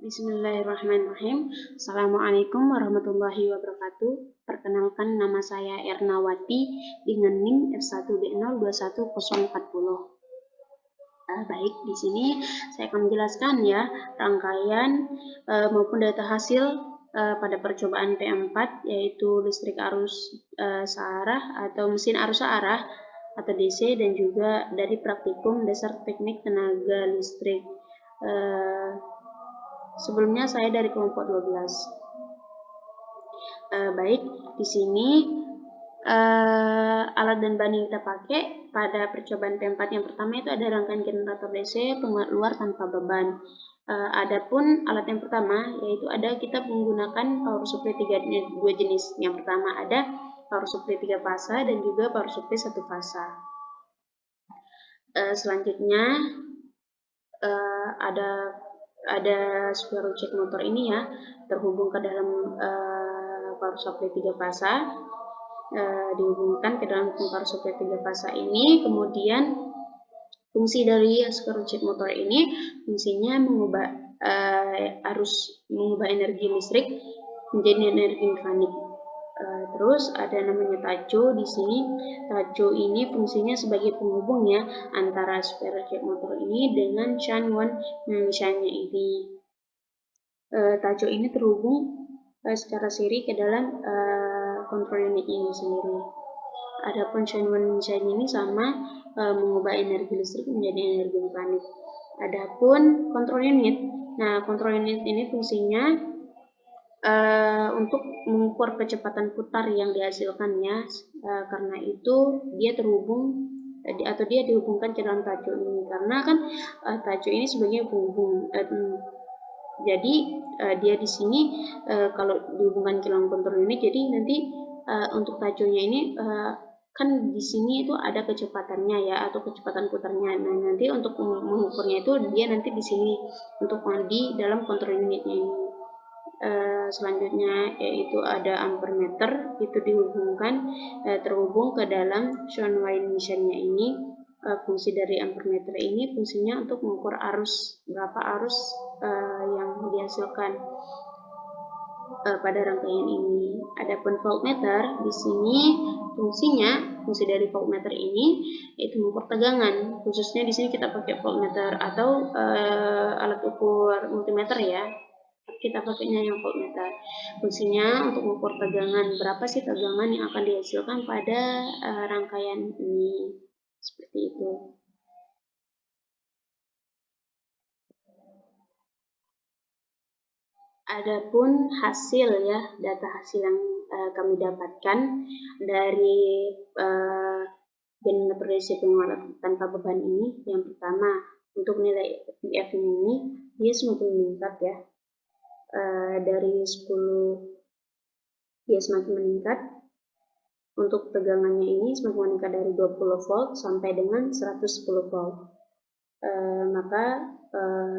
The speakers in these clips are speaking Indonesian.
Bismillahirrahmanirrahim. Assalamualaikum warahmatullahi wabarakatuh. Perkenalkan, nama saya Ernawati dengan NIM F1B021040. Baik, di sini saya akan menjelaskan ya rangkaian maupun data hasil pada percobaan P4, yaitu listrik arus searah atau mesin arus searah atau DC, dan juga dari praktikum dasar teknik tenaga listrik. Sebelumnya saya dari kelompok 12. Baik, di sini alat dan bahan yang kita pakai pada percobaan P4 yang pertama itu ada rangkaian generator DC penguat luar tanpa beban. Adapun alat yang pertama yaitu kita menggunakan power supply dua jenis. Yang pertama ada power supply 3 fasa dan juga power supply 1 fasa. Selanjutnya ada square root check motor ini ya, terhubung ke dalam power supply 3 fasa, dihubungkan ke dalam power supply 3 fasa ini. Kemudian fungsi dari square root check motor ini fungsinya mengubah mengubah energi listrik menjadi energi mekanik. Terus ada namanya taco di sini. Taco ini fungsinya sebagai penghubung ya antara square check motor ini dengan shunt one misalnya ini. Taco ini terhubung secara seri ke dalam control unit ini sendiri. Adapun shunt one misalnya ini sama mengubah energi listrik menjadi energi mekanik. Adapun control unit, nah control unit ini fungsinya untuk mengukur kecepatan putar yang dihasilkannya, karena itu dia terhubung atau dia dihubungkan ke dalam taco ini, karena kan taco ini sebagai penghubung. Jadi dia di sini kalau dihubungkan ke dalam kontrol unit, jadi nanti untuk taconya ini kan di sini itu ada kecepatannya ya, atau kecepatan putarnya. Nah, nanti untuk mengukurnya itu dia nanti di sini untuk di dalam kontrol unitnya ini. Selanjutnya yaitu ada ampermeter, itu dihubungkan terhubung ke dalam shunt wine machine-nya ini. Fungsi dari ampermeter ini fungsinya untuk mengukur arus, berapa arus yang dihasilkan pada rangkaian ini. Adapun voltmeter di sini fungsi dari voltmeter ini yaitu mengukur tegangan. Khususnya di sini kita pakai voltmeter atau alat ukur multimeter ya. Kita pakainya yang voltmeter. Fungsinya untuk mengukur tegangan, berapa sih tegangan yang akan dihasilkan pada rangkaian ini. Seperti itu. Adapun hasil ya, data hasil yang kami dapatkan dari generator DC penguat tanpa beban ini. Yang pertama, untuk nilai PF ini dia semakin meningkat ya. Dari 10 dia semakin meningkat. Untuk tegangannya ini semakin meningkat dari 20 volt sampai dengan 110 volt. Maka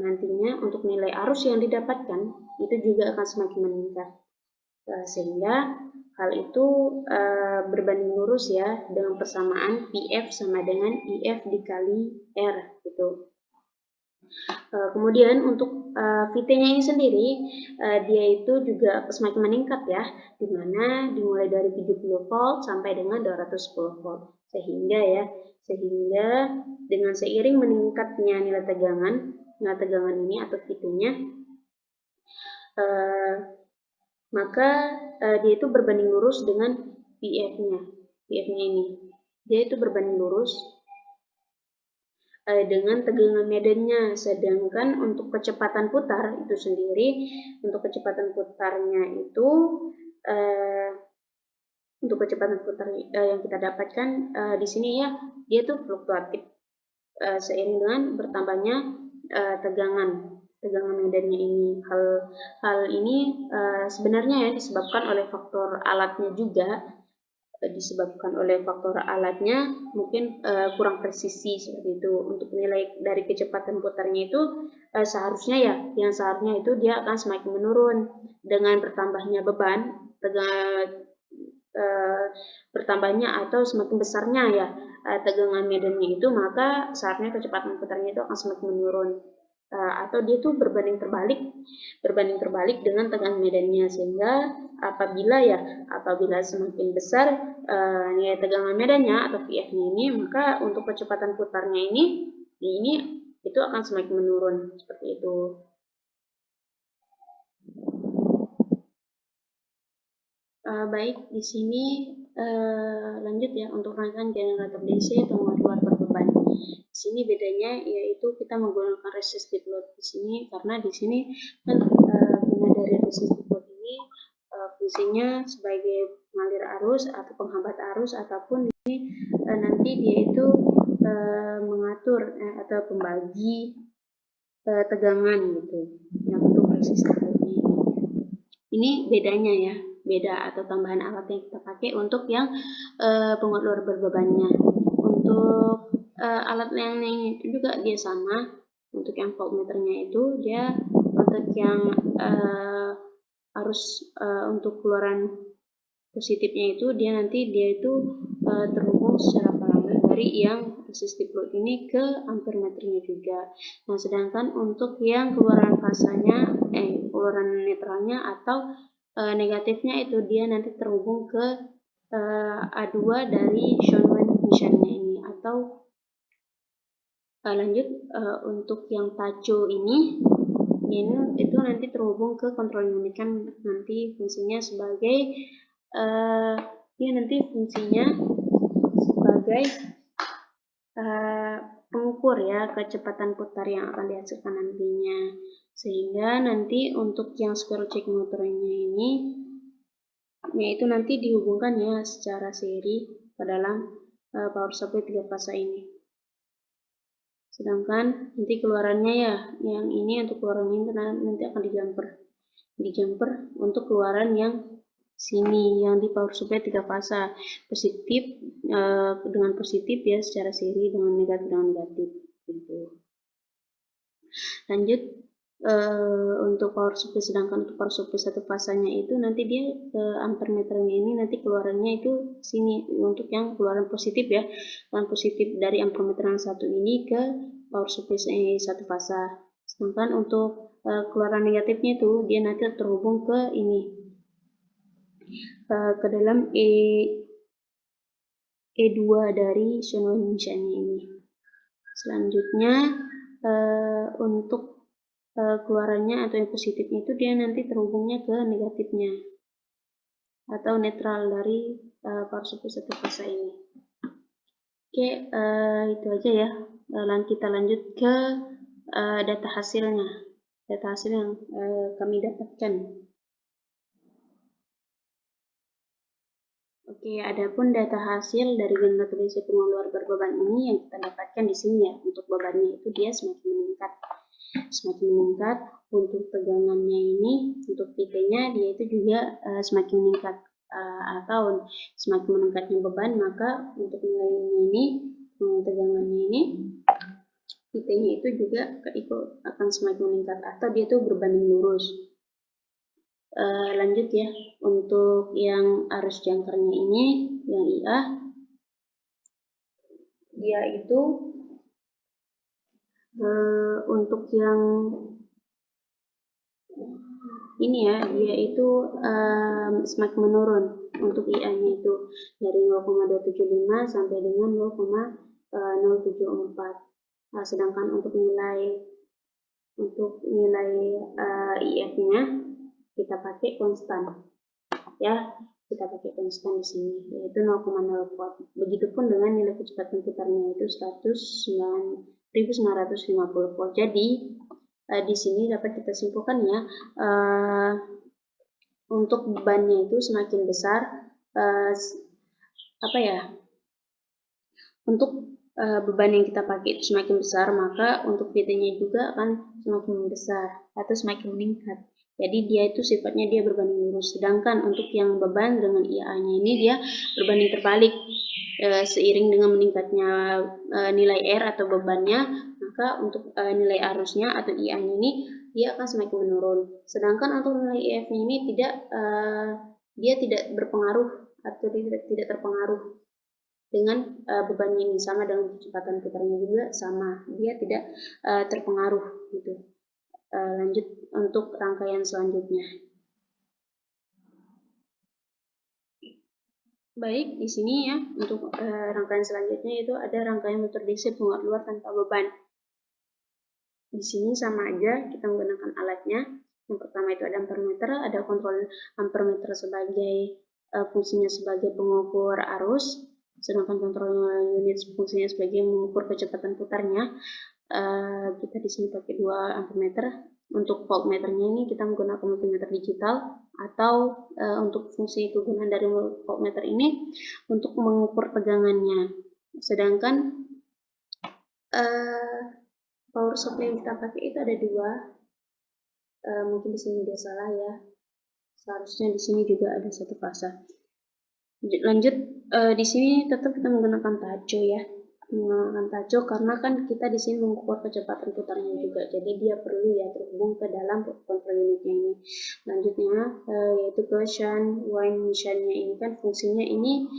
nantinya untuk nilai arus yang didapatkan itu juga akan semakin meningkat. Sehingga hal itu berbanding lurus ya dengan persamaan PF sama dengan IF dikali R gitu. Kemudian untuk VT-nya ini sendiri dia itu juga semakin meningkat ya, dimana dimulai dari 70 volt sampai dengan 210 volt, sehingga dengan seiring meningkatnya nilai tegangan ini atau VT-nya, maka dia itu berbanding lurus dengan PF-nya ini, dia itu berbanding lurus dengan tegangan medannya. Sedangkan untuk kecepatan putar itu sendiri, untuk kecepatan putarnya itu untuk kecepatan putar yang kita dapatkan di sini ya, dia tuh fluktuatif seiring dengan bertambahnya tegangan medannya ini. Hal ini sebenarnya ya disebabkan oleh faktor alatnya juga. Mungkin kurang presisi seperti itu. Untuk nilai dari kecepatan putarnya itu seharusnya itu dia akan semakin menurun dengan bertambahnya beban, bertambahnya atau semakin besarnya ya tegangan medannya itu, maka seharusnya kecepatan putarnya itu akan semakin menurun. atau dia tuh berbanding terbalik dengan tegangan medannya, sehingga apabila semakin besar nilai tegangan medannya atau VF-nya ini, maka untuk kecepatan putarnya ini itu akan semakin menurun seperti itu. Baik, di sini lanjut ya untuk rangkaian generator DC penguat luar berbeban. Di sini bedanya yaitu kita menggunakan resistive load di sini, karena di sini kan guna dari resistive load ini fungsinya sebagai pengalir arus atau penghambat arus, ataupun ini nanti dia itu mengatur atau pembagi tegangan gitu. Yang untuk resistive load ini bedanya ya, beda atau tambahan alat yang kita pakai untuk yang penguat luar berbebannya. Untuk alat yang lain itu juga dia sama. Untuk yang voltmeternya itu dia untuk yang arus untuk keluaran positifnya itu dia itu terhubung secara paralel dari yang resistive load ini ke ampermeternya juga. Nah, sedangkan untuk yang keluaran fasanya keluaran netralnya atau negatifnya itu dia nanti terhubung ke A2 dari Shunt Michelin ini. Atau lanjut untuk yang tacho ini itu nanti terhubung ke kontrol unit, kan nanti fungsinya sebagai dia nanti fungsinya sebagai pengukur ya kecepatan putar yang akan dihasilkan nantinya, sehingga nanti untuk yang square check motornya ini yaitu nanti dihubungkan ya secara seri ke dalam power supply 3 fasa ini. Sedangkan nanti keluarannya ya yang ini untuk keluaran ini nanti akan dijumper untuk keluaran yang sini yang di power supply 3 fasa positif dengan positif ya secara seri, dengan negatif gitu. Lanjut untuk power supply, sedangkan untuk power supply 1 fasanya itu nanti dia ke ampermeternya ini nanti keluarannya itu sini untuk yang keluaran positif ya, keluaran positif dari ampermeter yang satu ini ke power supply 1 fasa. Sedangkan untuk keluaran negatifnya itu dia nanti terhubung ke ini ke dalam E2 dari Shunt Michelin ini. Selanjutnya untuk keluarannya atau yang positifnya itu dia nanti terhubungnya ke negatifnya atau netral dari power supply 1 fasa ini. Oke, itu aja ya. Kita lanjut ke data hasilnya. Data hasil yang kami dapatkan. Oke, adapun data hasil dari generator DC penguat luar berbeban ini yang kita dapatkan di sini ya. Untuk bebannya itu dia semakin meningkat. Untuk tegangannya ini, untuk PT-nya dia itu juga semakin meningkat. Atau semakin meningkatnya beban, maka untuk nilainya ini, tegangannya ini, PT-nya itu juga akan semakin meningkat atau dia itu berbanding lurus. Lanjut ya, untuk yang arus jangkarnya ini, yang IA, dia itu untuk yang ini ya, dia itu semakin menurun untuk IA-nya itu dari 0,275 sampai dengan 0,074. Sedangkan untuk nilai IF-nya kita pakai konstan ya, kita pakai konstan di sini yaitu 0,0 volt. Begitupun dengan nilai kecepatan putarnya itu 1950 volt. Jadi di sini dapat kita simpulkan ya, untuk bebannya itu semakin besar untuk beban yang kita pakai itu semakin besar, maka untuk PT-nya juga akan semakin besar atau semakin meningkat. Jadi dia itu sifatnya dia berbanding lurus. Sedangkan untuk yang beban dengan IA-nya ini dia berbanding terbalik. Seiring dengan meningkatnya nilai R atau bebannya, maka untuk nilai arusnya atau IA-nya ini dia akan semakin menurun. Sedangkan untuk nilai EF-nya ini dia tidak berpengaruh atau tidak terpengaruh dengan bebannya ini, sama dengan kecepatan putarnya juga sama, dia tidak terpengaruh gitu. Lanjut untuk rangkaian selanjutnya. Baik, di sini ya untuk rangkaian selanjutnya itu ada rangkaian motor DC penguat luar tanpa beban. Di sini sama aja kita menggunakan alatnya. Yang pertama itu ada ampermeter, ada kontrol ampermeter sebagai fungsinya sebagai pengukur arus, sedangkan kontrol unit fungsinya sebagai mengukur kecepatan putarnya. Kita di sini pakai dua ampermeter. Untuk voltmeternya ini kita menggunakan multimeter digital, atau untuk fungsi kegunaan dari voltmeter ini untuk mengukur tegangannya. Sedangkan power supply yang kita pakai itu ada dua. Mungkin di sini dia salah ya. Seharusnya di sini juga ada satu fasa. Lanjut, di sini tetap kita menggunakan tajo ya. Menggunakan tajo karena kan kita di sini mengukur kecepatan putarnya juga, jadi dia perlu ya terhubung ke dalam kontrol unitnya ini. Lanjutnya yaitu ke shunt wind mission-nya ini kan fungsinya ini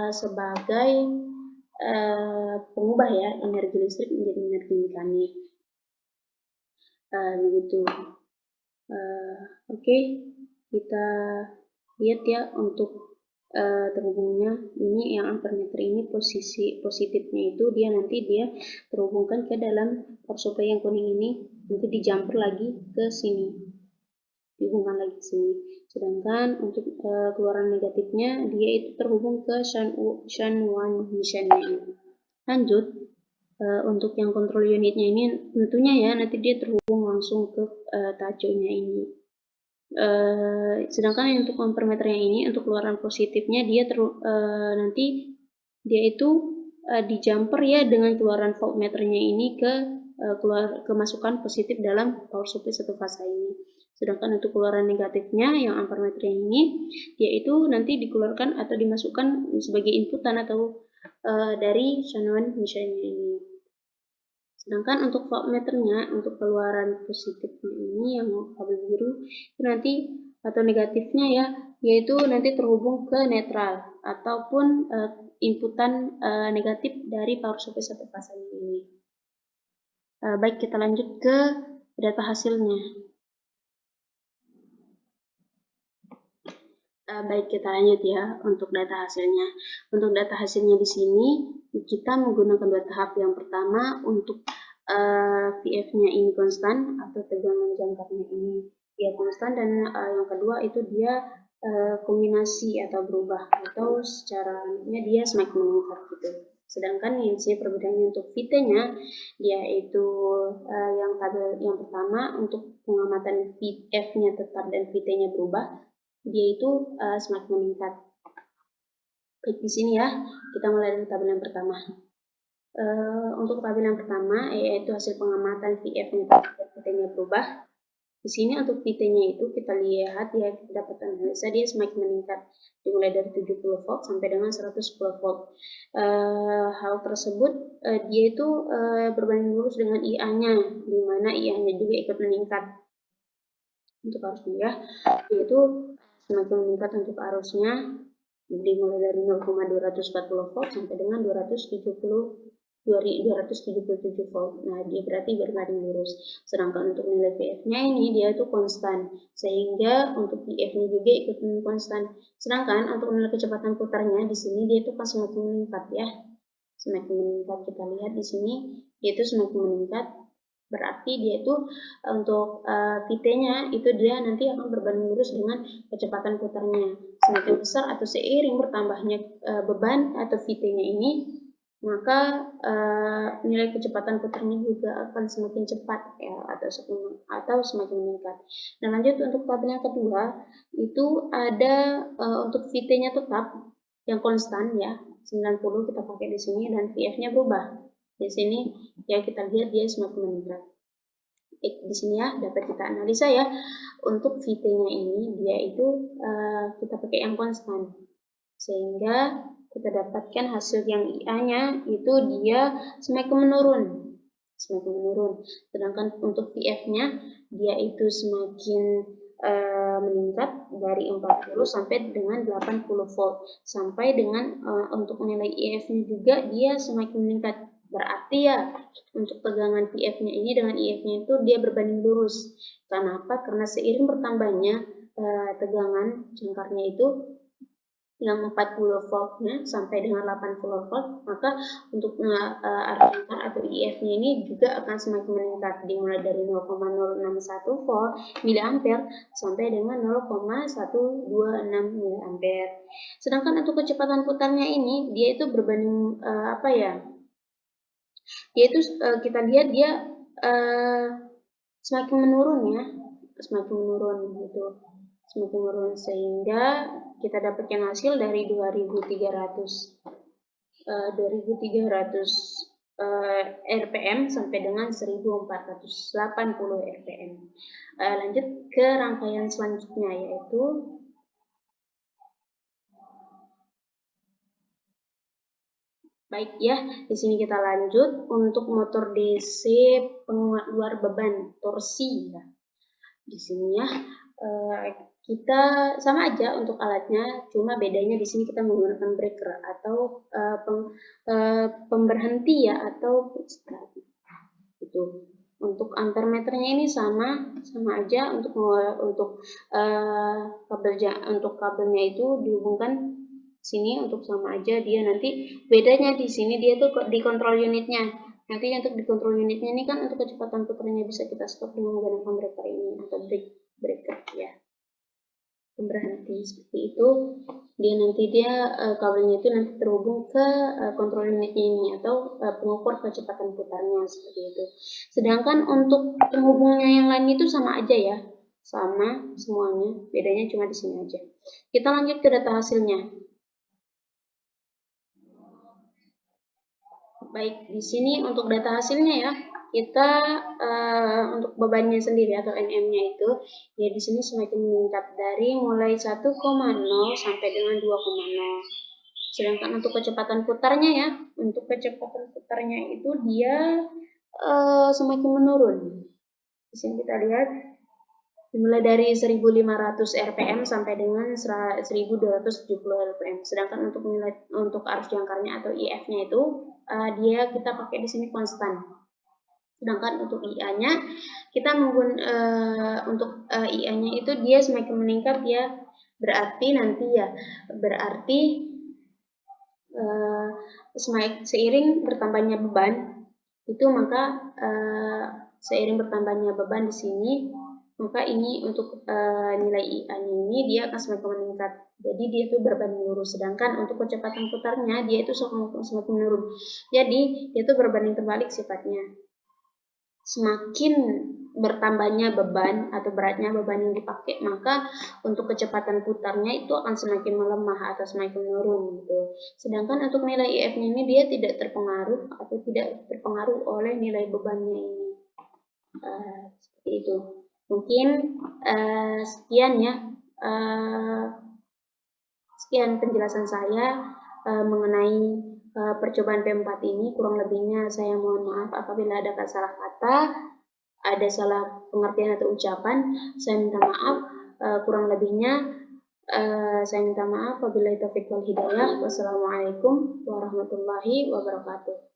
sebagai pengubah ya energi listrik menjadi energi mekanik. Begitu. Oke, kita lihat ya untuk terhubungnya. Ini yang ampermeter ini posisi positifnya itu nanti dia terhubungkan ke dalam power supply yang kuning ini, nanti dijumper lagi ke sini, dihubungkan lagi ke sini. Sedangkan untuk keluaran negatifnya dia itu terhubung ke shunt one mission-nya ini. Lanjut, untuk yang kontrol unitnya ini tentunya ya nanti dia terhubung langsung ke tajonya ini. Sedangkan untuk ampermeternya ini untuk keluaran positifnya dia nanti dia itu dijumper ya dengan keluaran voltmeternya ini ke kemasukan positif dalam power supply satu fasa ini. Sedangkan untuk keluaran negatifnya yang ampermeternya ini dia itu nanti dikeluarkan atau dimasukkan sebagai inputan atau dari shunt mission-nya ini. Sedangkan untuk voltmeternya, untuk keluaran positifnya ini yang kabel biru itu nanti atau negatifnya ya, yaitu nanti terhubung ke netral ataupun inputan negatif dari power supply satu fasa ini. Baik, kita lanjut ke data hasilnya. Baik, kita lanjut ya untuk data hasilnya. Untuk data hasilnya di sini kita menggunakan dua tahap. Yang pertama untuk VF-nya ini konstan atau tegangan jangkarnya ini dia konstan, dan yang kedua itu dia kombinasi atau berubah atau secara dia semakin meningkat gitu. Sedangkan yang sini perbedaannya untuk VT-nya dia itu yang tabel yang pertama untuk pengamatan VF-nya tetap dan VT-nya berubah, dia itu semakin meningkat. Baik, di sini ya kita mulai dari tabel yang pertama. Untuk tabel yang pertama yaitu hasil pengamatan VF-nya dan VT-nya berubah. Di sini untuk VT-nya itu kita lihat ya, kita dapat analisa dia semakin meningkat dimulai dari 70 volt sampai dengan 110 volt. Hal tersebut dia itu berbanding lurus dengan IA-nya, di mana IA-nya juga ikut meningkat. Untuk arusnya ya, yaitu semakin meningkat untuk arusnya dimulai dari 0,240 volt sampai dengan 277 volt. Nah, dia berarti berbanding lurus. Sedangkan untuk nilai VF-nya ini dia itu konstan, sehingga untuk VF-nya juga ikut konstan. Sedangkan untuk nilai kecepatan putarnya di sini dia itu kan semakin meningkat ya. Semakin meningkat, kita lihat di sini dia itu semakin meningkat. Berarti dia itu untuk VT-nya itu dia nanti akan berbanding lurus dengan kecepatan putarnya. Semakin besar atau seiring bertambahnya beban atau VT-nya ini, maka nilai kecepatan putarnya juga akan semakin cepat ya, atau semakin meningkat. Nah, lanjut untuk tabel yang kedua itu ada untuk VT-nya tetap yang konstan ya, 90 kita pakai di sini, dan VF-nya berubah. Di sini ya kita lihat dia semakin meningkat. Di sini ya dapat kita analisa ya, untuk VT-nya ini dia itu kita pakai yang konstan, sehingga kita dapatkan hasil yang IA-nya itu dia semakin menurun. Sedangkan untuk VF-nya dia itu semakin meningkat dari 40 sampai dengan 80 volt, sampai dengan untuk nilai IF-nya juga dia semakin meningkat. Berarti ya untuk tegangan VF-nya ini dengan IF-nya itu dia berbanding lurus. Kenapa? Karena seiring bertambahnya tegangan jangkarnya itu yang 40 voltnya sampai dengan 80 volt, maka untuk arus jangkar atau IF-nya ini juga akan semakin meningkat, dimulai dari 0,061 volt miliampere sampai dengan 0,126 miliampere. Sedangkan untuk kecepatan putarnya ini dia itu berbanding dia itu kita lihat dia semakin menurun ya, semakin menurun gitu. Semakin menurun sehingga kita dapatkan hasil dari 2300 RPM sampai dengan 1480 RPM. Lanjut ke rangkaian selanjutnya, yaitu baik ya, di sini kita lanjut untuk motor DC penguat luar beban torsi ya. Di sini ya kita sama aja untuk alatnya, cuma bedanya di sini kita menggunakan breaker atau pemberhenti ya, atau itu. Untuk ampermeternya ini sama aja untuk kabelnya itu dihubungkan sini untuk sama aja. Dia nanti bedanya di sini dia tuh di kontrol unitnya. Nanti untuk di kontrol unitnya ini kan untuk kecepatan putarnya bisa kita stop dengan menggunakan breaker ini atau breaker ya, pemberhenti seperti itu. Dia kabelnya itu nanti terhubung ke kontrol unitnya ini atau pengukur kecepatan putarnya seperti itu. Sedangkan untuk penghubungnya yang lain itu sama aja ya, sama semuanya, bedanya cuma di sini aja. Kita lanjut ke data hasilnya. Baik, di sini untuk data hasilnya ya, kita untuk bebannya sendiri atau NM-nya itu ya di sini semakin meningkat dari mulai 1,0 sampai dengan 2,0. Sedangkan untuk kecepatan putarnya ya, untuk kecepatan putarnya itu dia semakin menurun. Di sini kita lihat dimulai dari 1500 RPM sampai dengan 1270 RPM. Sedangkan untuk arus jangkarnya atau IF-nya itu kita pakai di sini konstan. Sedangkan untuk IA-nya kita untuk IA-nya itu dia semakin meningkat ya. Berarti seiring bertambahnya beban itu, maka seiring bertambahnya beban di sini, maka ini untuk nilai IA-nya ini dia akan semakin meningkat. Jadi dia itu berbanding lurus. Sedangkan untuk kecepatan putarnya dia itu semakin menurun. Jadi dia itu berbanding terbalik sifatnya. Semakin bertambahnya beban atau beratnya beban yang dipakai, maka untuk kecepatan putarnya itu akan semakin melemah atau semakin menurun gitu. Sedangkan untuk nilai IF-nya ini dia tidak terpengaruh atau tidak terpengaruh oleh nilai bebannya ini. Seperti itu. Mungkin sekian ya. Sekian penjelasan saya mengenai percobaan P4 ini. Kurang lebihnya saya mohon maaf apabila ada salah kata, ada salah pengertian atau ucapan. Saya minta maaf. Kurang lebihnya saya minta maaf. Wabillahi taufiq wal hidayah. Wassalamualaikum warahmatullahi wabarakatuh.